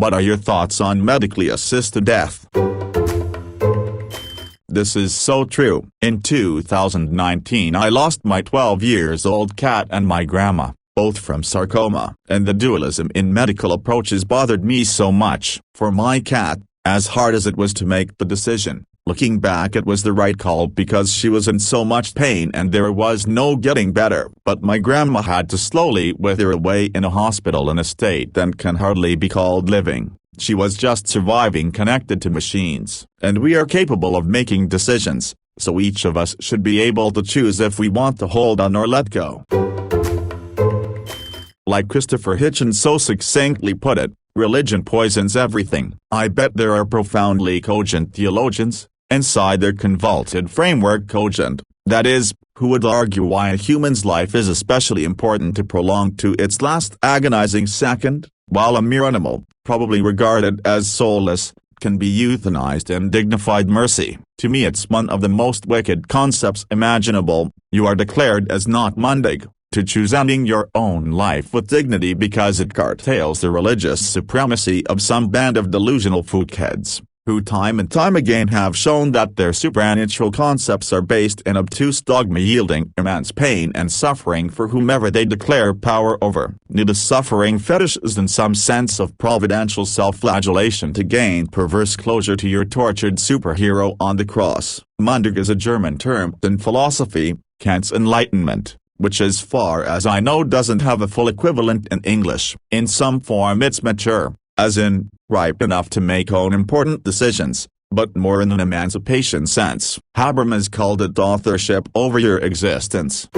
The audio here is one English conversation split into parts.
What are your thoughts on medically assisted death? This is so true. In 2019 I lost my 12-year-old cat and my grandma, both from sarcoma, and the dualism in medical approaches bothered me so much. For my cat, as hard as it was to make the decision, looking back it was the right call because she was in so much pain and there was no getting better. But my grandma had to slowly wither away in a hospital in a state that can hardly be called living. She was just surviving connected to machines, and we are capable of making decisions, so each of us should be able to choose if we want to hold on or let go. Like Christopher Hitchens so succinctly put it, religion poisons everything. I bet there are profoundly cogent theologians, inside their convoluted framework cogent, that is, who would argue why a human's life is especially important to prolong to its last agonizing second, while a mere animal, probably regarded as soulless, can be euthanized in dignified mercy. To me it's one of the most wicked concepts imaginable. You are declared as not mundig, to choose ending your own life with dignity because it curtails the religious supremacy of some band of delusional footheads, who time and time again have shown that their supernatural concepts are based in obtuse dogma yielding immense pain and suffering for whomever they declare power over. Need a suffering fetish is in some sense of providential self-flagellation to gain perverse closure to your tortured superhero on the cross. Mundig is a German term in philosophy, Kant's Enlightenment, which as far as I know doesn't have a full equivalent in English. In some form it's mature, as in, ripe enough to make own important decisions, but more in an emancipation sense. Habermas called it authorship over your existence.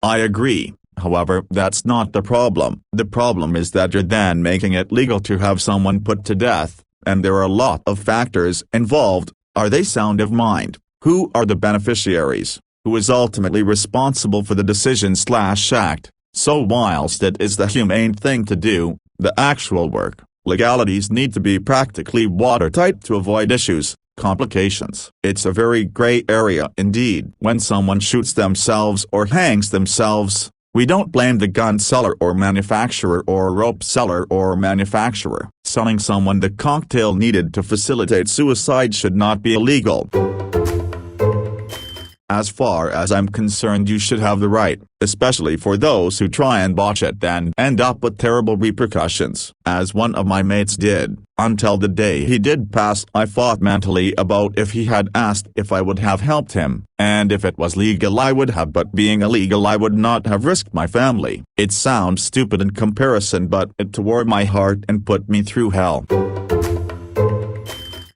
I agree, however, that's not the problem. The problem is that you're then making it legal to have someone put to death, and there are a lot of factors involved. Are they sound of mind? Who are the beneficiaries? Who is ultimately responsible for the decision/act? So whilst it is the humane thing to do, the actual work, legalities need to be practically watertight to avoid issues, complications. It's a very gray area indeed. When someone shoots themselves or hangs themselves, we don't blame the gun seller or manufacturer or rope seller or manufacturer. Selling someone the cocktail needed to facilitate suicide should not be illegal. As far as I'm concerned you should have the right, especially for those who try and botch it and end up with terrible repercussions, as one of my mates did. Until the day he did pass I thought mentally about if he had asked if I would have helped him, and if it was legal I would have, but being illegal I would not have risked my family. It sounds stupid in comparison, but it tore my heart and put me through hell.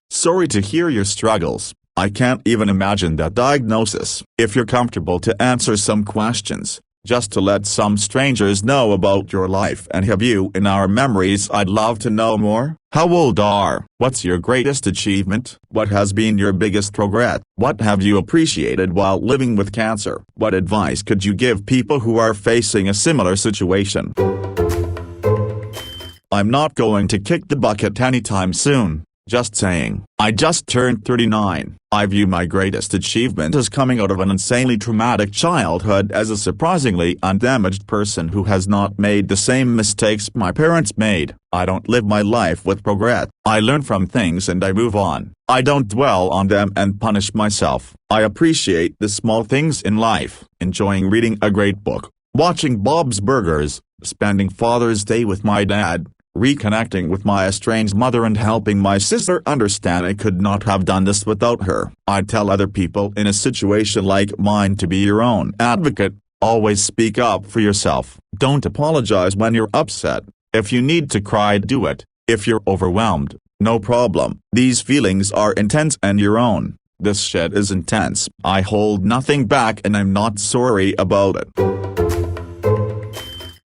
Sorry to hear your struggles. I can't even imagine that diagnosis. If you're comfortable to answer some questions, just to let some strangers know about your life and have you in our memories, I'd love to know more. How old are? What's your greatest achievement? What has been your biggest regret? What have you appreciated while living with cancer? What advice could you give people who are facing a similar situation? I'm not going to kick the bucket anytime soon. Just saying. I just turned 39. I view my greatest achievement as coming out of an insanely traumatic childhood as a surprisingly undamaged person who has not made the same mistakes my parents made. I don't live my life with regret. I learn from things and I move on. I don't dwell on them and punish myself. I appreciate the small things in life, enjoying reading a great book, watching Bob's Burgers, spending Father's Day with my dad, reconnecting with my estranged mother and helping my sister understand I could not have done this without her. I tell other people in a situation like mine to be your own advocate. Always speak up for yourself. Don't apologize when you're upset. If you need to cry, do it. If you're overwhelmed, no problem. These feelings are intense and your own. This shit is intense. I hold nothing back and I'm not sorry about it.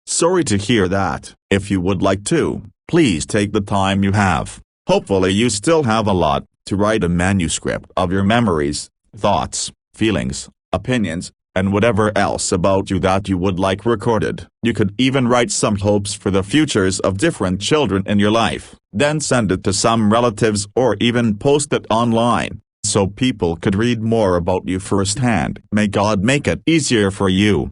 Sorry to hear that. If you would like to, please take the time you have. Hopefully you still have a lot to write a manuscript of your memories, thoughts, feelings, opinions, and whatever else about you that you would like recorded. You could even write some hopes for the futures of different children in your life, then send it to some relatives or even post it online, so people could read more about you firsthand. May God make it easier for you.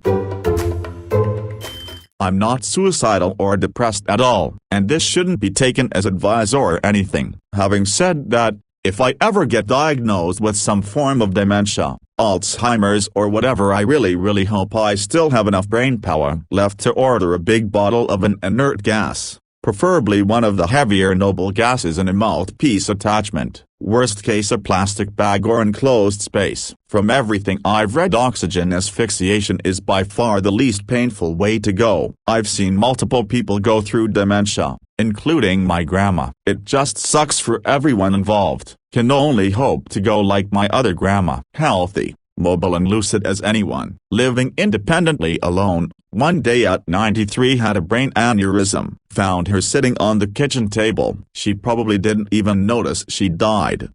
I'm not suicidal or depressed at all, and this shouldn't be taken as advice or anything. Having said that, if I ever get diagnosed with some form of dementia, Alzheimer's or whatever, I really hope I still have enough brain power left to order a big bottle of an inert gas, preferably one of the heavier noble gases in a mouthpiece attachment, worst case a plastic bag or enclosed space. From everything I've read, oxygen asphyxiation is by far the least painful way to go. I've seen multiple people go through dementia, including my grandma. It just sucks for everyone involved. Can only hope to go like my other grandma. Healthy, mobile and lucid as anyone. Living independently alone, one day at 93 had a brain aneurysm. Found her sitting on the kitchen table. She probably didn't even notice she died.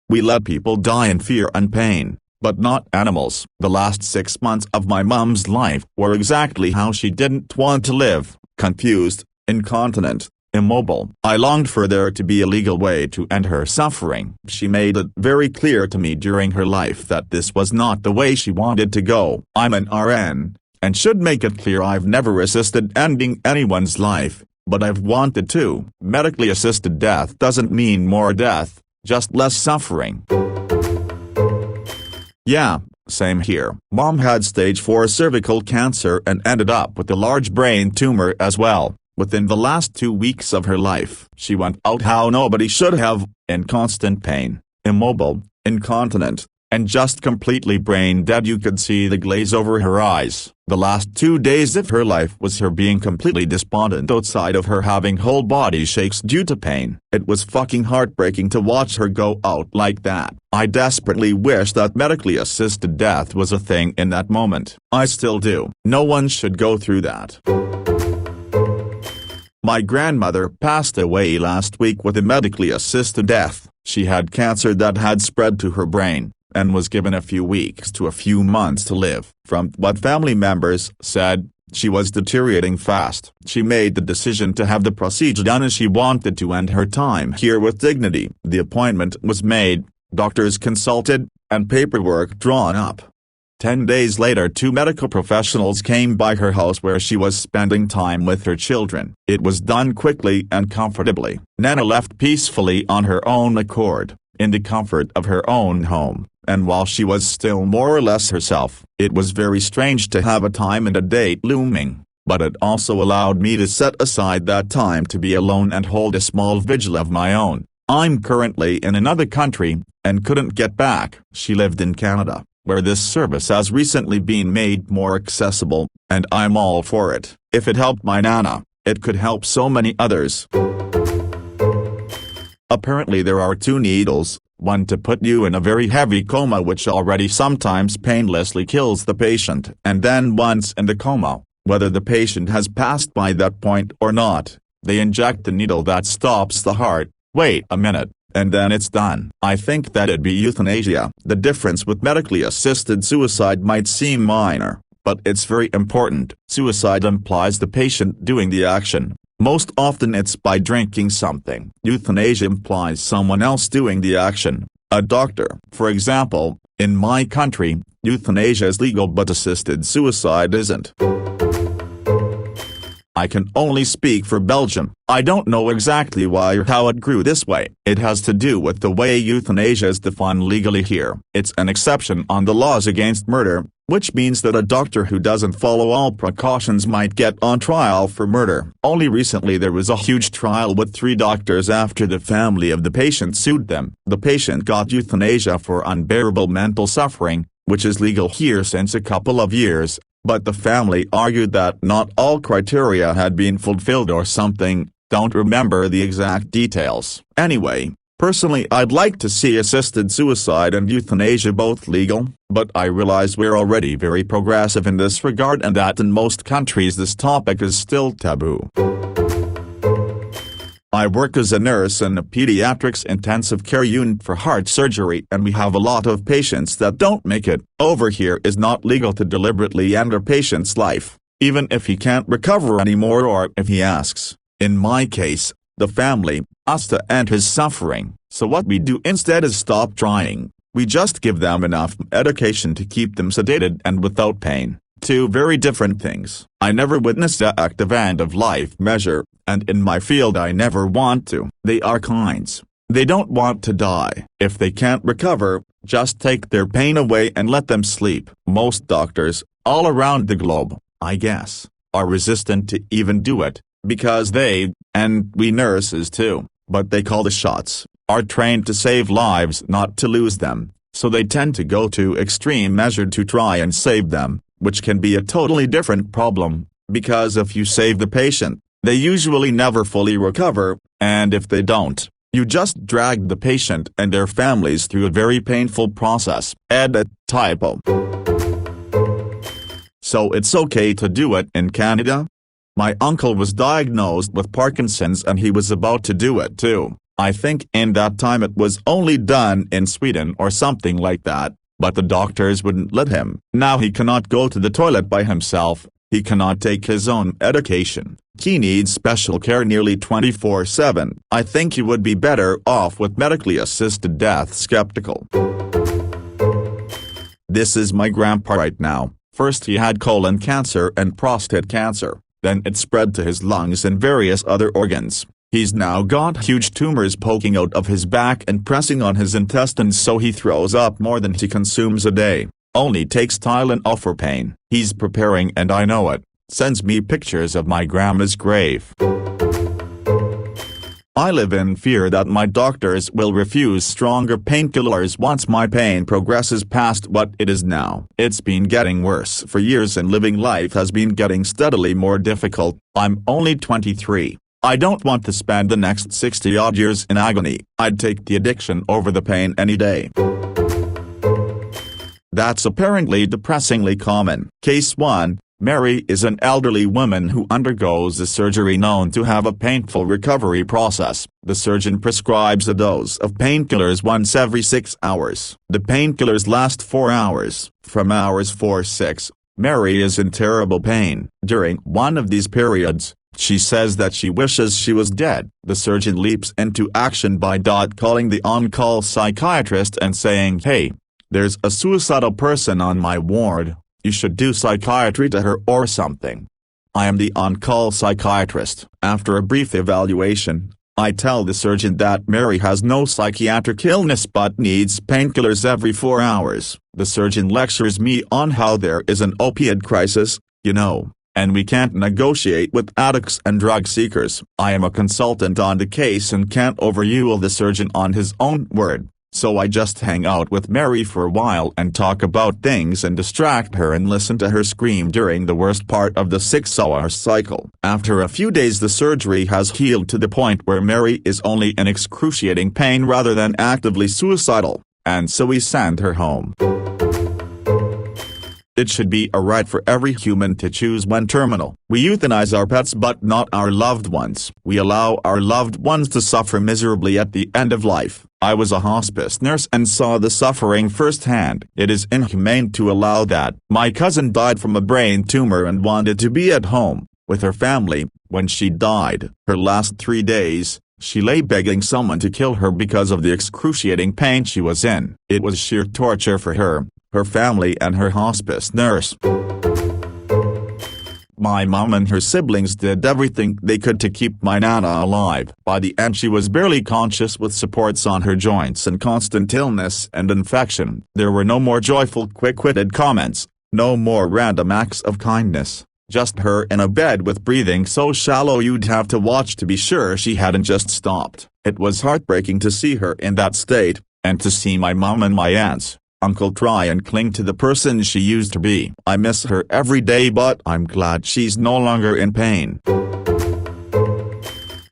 We let people die in fear and pain, but not animals. The last 6 months of my mom's life were exactly how she didn't want to live: confused, incontinent, immobile. I longed for there to be a legal way to end her suffering. She made it very clear to me during her life that this was not the way she wanted to go. I'm an RN, and should make it clear I've never assisted ending anyone's life, but I've wanted to. Medically assisted death doesn't mean more death, just less suffering. Yeah, same here. Mom had stage 4 cervical cancer and ended up with a large brain tumor as well. Within the last 2 weeks of her life, she went out how nobody should have, in constant pain, immobile, incontinent, and just completely brain dead. You could see the glaze over her eyes. The last 2 days of her life was her being completely despondent outside of her having whole body shakes due to pain. It was fucking heartbreaking to watch her go out like that. I desperately wish that medically assisted death was a thing in that moment. I still do. No one should go through that. My grandmother passed away last week with a medically assisted death. She had cancer that had spread to her brain, and was given a few weeks to a few months to live. From what family members said, she was deteriorating fast. She made the decision to have the procedure done as she wanted to end her time here with dignity. The appointment was made, doctors consulted, and paperwork drawn up. 10 days later, 2 medical professionals came by her house where she was spending time with her children. It was done quickly and comfortably. Nana left peacefully on her own accord, in the comfort of her own home, and while she was still more or less herself. It was very strange to have a time and a date looming, but it also allowed me to set aside that time to be alone and hold a small vigil of my own. I'm currently in another country, and couldn't get back. She lived in Canada, where this service has recently been made more accessible, and I'm all for it. If it helped my Nana, it could help so many others. Apparently there are 2 needles, one to put you in a very heavy coma which already sometimes painlessly kills the patient, and then once in the coma, whether the patient has passed by that point or not, they inject the needle that stops the heart. Wait a minute. And then it's done. I think that'd be euthanasia. The difference with medically assisted suicide might seem minor, but it's very important. Suicide implies the patient doing the action. Most often it's by drinking something. Euthanasia implies someone else doing the action, a doctor. For example, in my country, euthanasia is legal but assisted suicide isn't. I can only speak for Belgium. I don't know exactly why or how it grew this way. It has to do with the way euthanasia is defined legally here. It's an exception on the laws against murder, which means that a doctor who doesn't follow all precautions might get on trial for murder. Only recently there was a huge trial with 3 doctors after the family of the patient sued them. The patient got euthanasia for unbearable mental suffering, which is legal here since a couple of years. But the family argued that not all criteria had been fulfilled or something. Don't remember the exact details. Anyway, personally I'd like to see assisted suicide and euthanasia both legal, but I realize we're already very progressive in this regard and that in most countries this topic is still taboo. I work as a nurse in a pediatrics intensive care unit for heart surgery, and we have a lot of patients that don't make it. Over here is not legal to deliberately end a patient's life, even if he can't recover anymore or if he asks. In my case, the family asks to end his suffering, so what we do instead is stop trying. We just give them enough medication to keep them sedated and without pain. Two very different things. I never witnessed an active end-of-life measure, and in my field I never want to. They are kinds. They don't want to die. If they can't recover, just take their pain away and let them sleep. Most doctors, all around the globe, I guess, are resistant to even do it, because they, and we nurses too, but they call the shots, are trained to save lives, not to lose them, so they tend to go to extreme measure to try and save them, which can be a totally different problem, because if you save the patient, they usually never fully recover, and if they don't, you just drag the patient and their families through a very painful process. Edit typo. So it's okay to do it in Canada? My uncle was diagnosed with Parkinson's and he was about to do it too. I think in that time it was only done in Sweden or something like that, but the doctors wouldn't let him. Now he cannot go to the toilet by himself, he cannot take his own medication. He needs special care nearly 24/7. I think he would be better off with medically assisted death. Skeptical. This is my grandpa right now. First he had colon cancer and prostate cancer, then it spread to his lungs and various other organs. He's now got huge tumors poking out of his back and pressing on his intestines, so he throws up more than he consumes a day. Only takes Tylenol for pain. He's preparing and I know it. Sends me pictures of my grandma's grave. I live in fear that my doctors will refuse stronger painkillers once my pain progresses past what it is now. It's been getting worse for years and living life has been getting steadily more difficult. I'm only 23. I don't want to spend the next 60-odd years in agony. I'd take the addiction over the pain any day. That's apparently depressingly common. Case 1. Mary is an elderly woman who undergoes a surgery known to have a painful recovery process. The surgeon prescribes a dose of painkillers once every 6 hours. The painkillers last 4 hours. From hours 4-6, Mary is in terrible pain. During one of these periods, she says that she wishes she was dead. The surgeon leaps into action by calling the on-call psychiatrist and saying, "Hey, there's a suicidal person on my ward. You should do psychiatry to her or something." I am the on-call psychiatrist. After a brief evaluation, I tell the surgeon that Mary has no psychiatric illness but needs painkillers every 4 hours. The surgeon lectures me on how there is an opioid crisis, and we can't negotiate with addicts and drug seekers. I am a consultant on the case and can't overrule the surgeon on his own word. So I just hang out with Mary for a while and talk about things and distract her and listen to her scream during the worst part of the 6-hour cycle. After a few days the surgery has healed to the point where Mary is only in excruciating pain rather than actively suicidal, and so we send her home. It should be a right for every human to choose when terminal. We euthanize our pets but not our loved ones. We allow our loved ones to suffer miserably at the end of life. I was a hospice nurse and saw the suffering firsthand. It is inhumane to allow that. My cousin died from a brain tumor and wanted to be at home with her family. When she died, her last 3 days, she lay begging someone to kill her because of the excruciating pain she was in. It was sheer torture for her, her family and her hospice nurse. My mom and her siblings did everything they could to keep my nana alive. By the end she was barely conscious with supports on her joints and constant illness and infection. There were no more joyful quick-witted comments, no more random acts of kindness, just her in a bed with breathing so shallow you'd have to watch to be sure she hadn't just stopped. It was heartbreaking to see her in that state, and to see my mom and my aunts, uncle try and cling to the person she used to be. I miss her every day but I'm glad she's no longer in pain.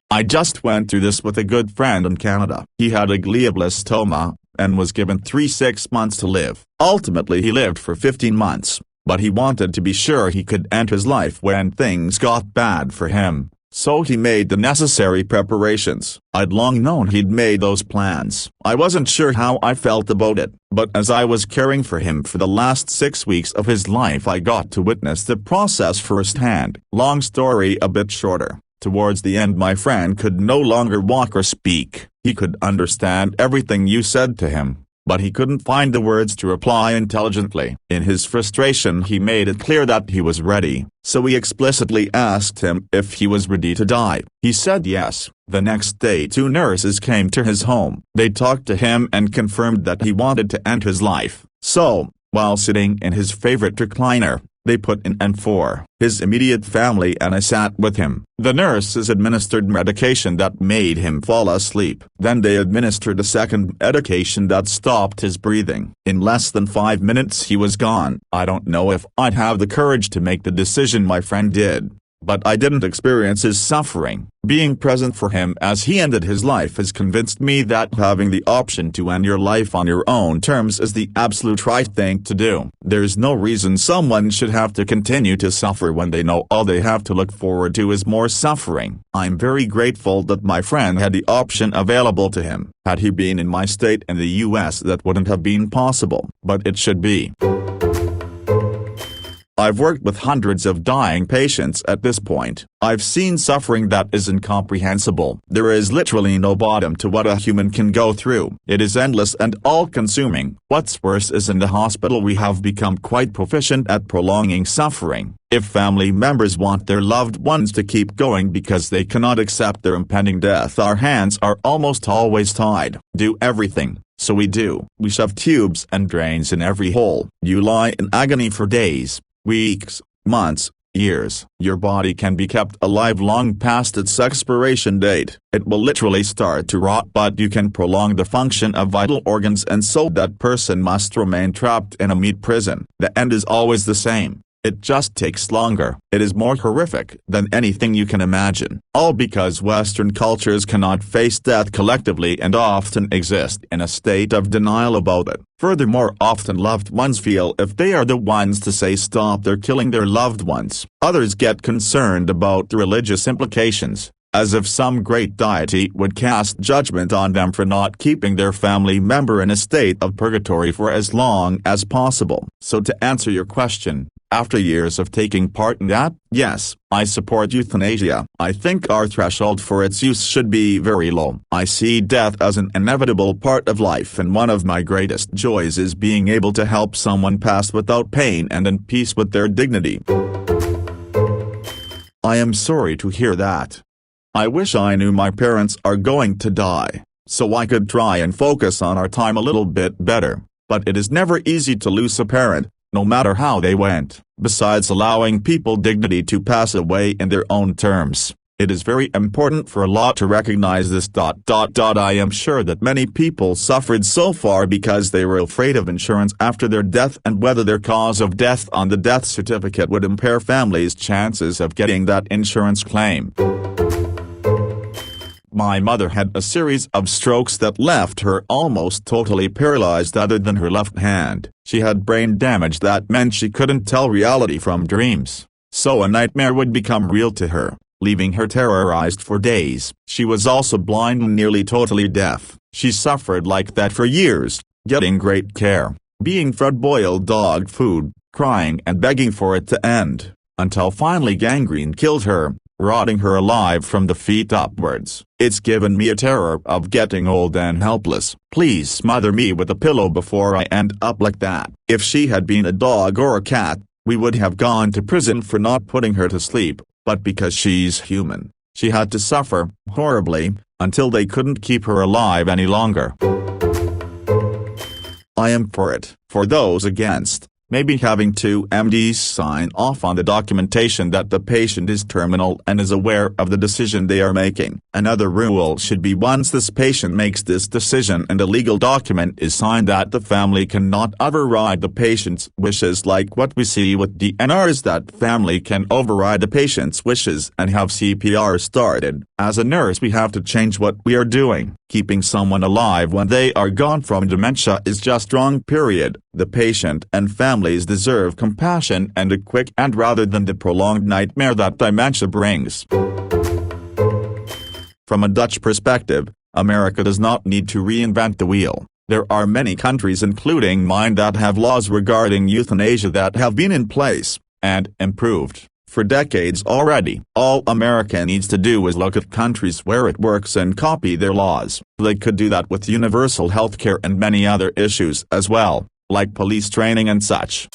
I just went through this with a good friend in Canada. He had a glioblastoma, and was given 6 months to live. Ultimately he lived for 15 months, but he wanted to be sure he could end his life when things got bad for him. So he made the necessary preparations. I'd long known he'd made those plans. I wasn't sure how I felt about it, but as I was caring for him for the last 6 weeks of his life I got to witness the process firsthand. Long story a bit shorter, towards the end my friend could no longer walk or speak. He could understand everything you said to him, but he couldn't find the words to reply intelligently. In his frustration, he made it clear that he was ready, so we explicitly asked him if he was ready to die. He said yes. The next day 2 nurses came to his home. They talked to him and confirmed that he wanted to end his life. So, while sitting in his favorite recliner, they put an end for his immediate family and I sat with him. The nurses administered medication that made him fall asleep. Then they administered a second medication that stopped his breathing. In less than 5 minutes he was gone. I don't know if I'd have the courage to make the decision my friend did, but I didn't experience his suffering. Being present for him as he ended his life has convinced me that having the option to end your life on your own terms is the absolute right thing to do. There's no reason someone should have to continue to suffer when they know all they have to look forward to is more suffering. I'm very grateful that my friend had the option available to him. Had he been in my state in the US, that wouldn't have been possible, but it should be. I've worked with hundreds of dying patients at this point. I've seen suffering that is incomprehensible. There is literally no bottom to what a human can go through. It is endless and all-consuming. What's worse is in the hospital we have become quite proficient at prolonging suffering. If family members want their loved ones to keep going because they cannot accept their impending death, our hands are almost always tied. Do everything. So we do. We shove tubes and drains in every hole. You lie in agony for days, weeks, months, years. Your body can be kept alive long past its expiration date. It will literally start to rot, but you can prolong the function of vital organs, and so that person must remain trapped in a meat prison. The end is always the same. It just takes longer. It is more horrific than anything you can imagine. All because Western cultures cannot face death collectively and often exist in a state of denial about it. Furthermore, often loved ones feel if they are the ones to say stop, they're killing their loved ones. Others get concerned about the religious implications, as if some great deity would cast judgment on them for not keeping their family member in a state of purgatory for as long as possible. So to answer your question, after years of taking part in that, yes, I support euthanasia. I think our threshold for its use should be very low. I see death as an inevitable part of life, and one of my greatest joys is being able to help someone pass without pain and in peace with their dignity. I am sorry to hear that. I wish I knew my parents are going to die, so I could try and focus on our time a little bit better, but it is never easy to lose a parent, no matter how they went. Besides allowing people dignity to pass away in their own terms, it is very important for Allah to recognize this. I am sure that many people suffered so far because they were afraid of insurance after their death, and whether their cause of death on the death certificate would impair families' chances of getting that insurance claim. My mother had a series of strokes that left her almost totally paralyzed other than her left hand. She had brain damage that meant she couldn't tell reality from dreams, so a nightmare would become real to her, leaving her terrorized for days. She was also blind and nearly totally deaf. She suffered like that for years, getting great care, being fed boiled dog food, crying and begging for it to end, until finally gangrene killed her, rotting her alive from the feet upwards. It's given me a terror of getting old and helpless. Please smother me with a pillow before I end up like that. If she had been a dog or a cat, we would have gone to prison for not putting her to sleep, but because she's human, she had to suffer horribly until they couldn't keep her alive any longer. I am for it. For those against, maybe having two MDs sign off on the documentation that the patient is terminal and is aware of the decision they are making. Another rule should be, once this patient makes this decision and a legal document is signed, that the family cannot override the patient's wishes. Like what we see with DNRs, that family can override the patient's wishes and have CPR started. As a nurse, we have to change what we are doing. Keeping someone alive when they are gone from dementia is just wrong, period. The patient and families deserve compassion and a quick end rather than the prolonged nightmare that dementia brings. From a Dutch perspective, America does not need to reinvent the wheel. There are many countries, including mine, that have laws regarding euthanasia that have been in place and improved for decades already. All America needs to do is look at countries where it works and copy their laws. They could do that with universal healthcare and many other issues as well, like police training and such.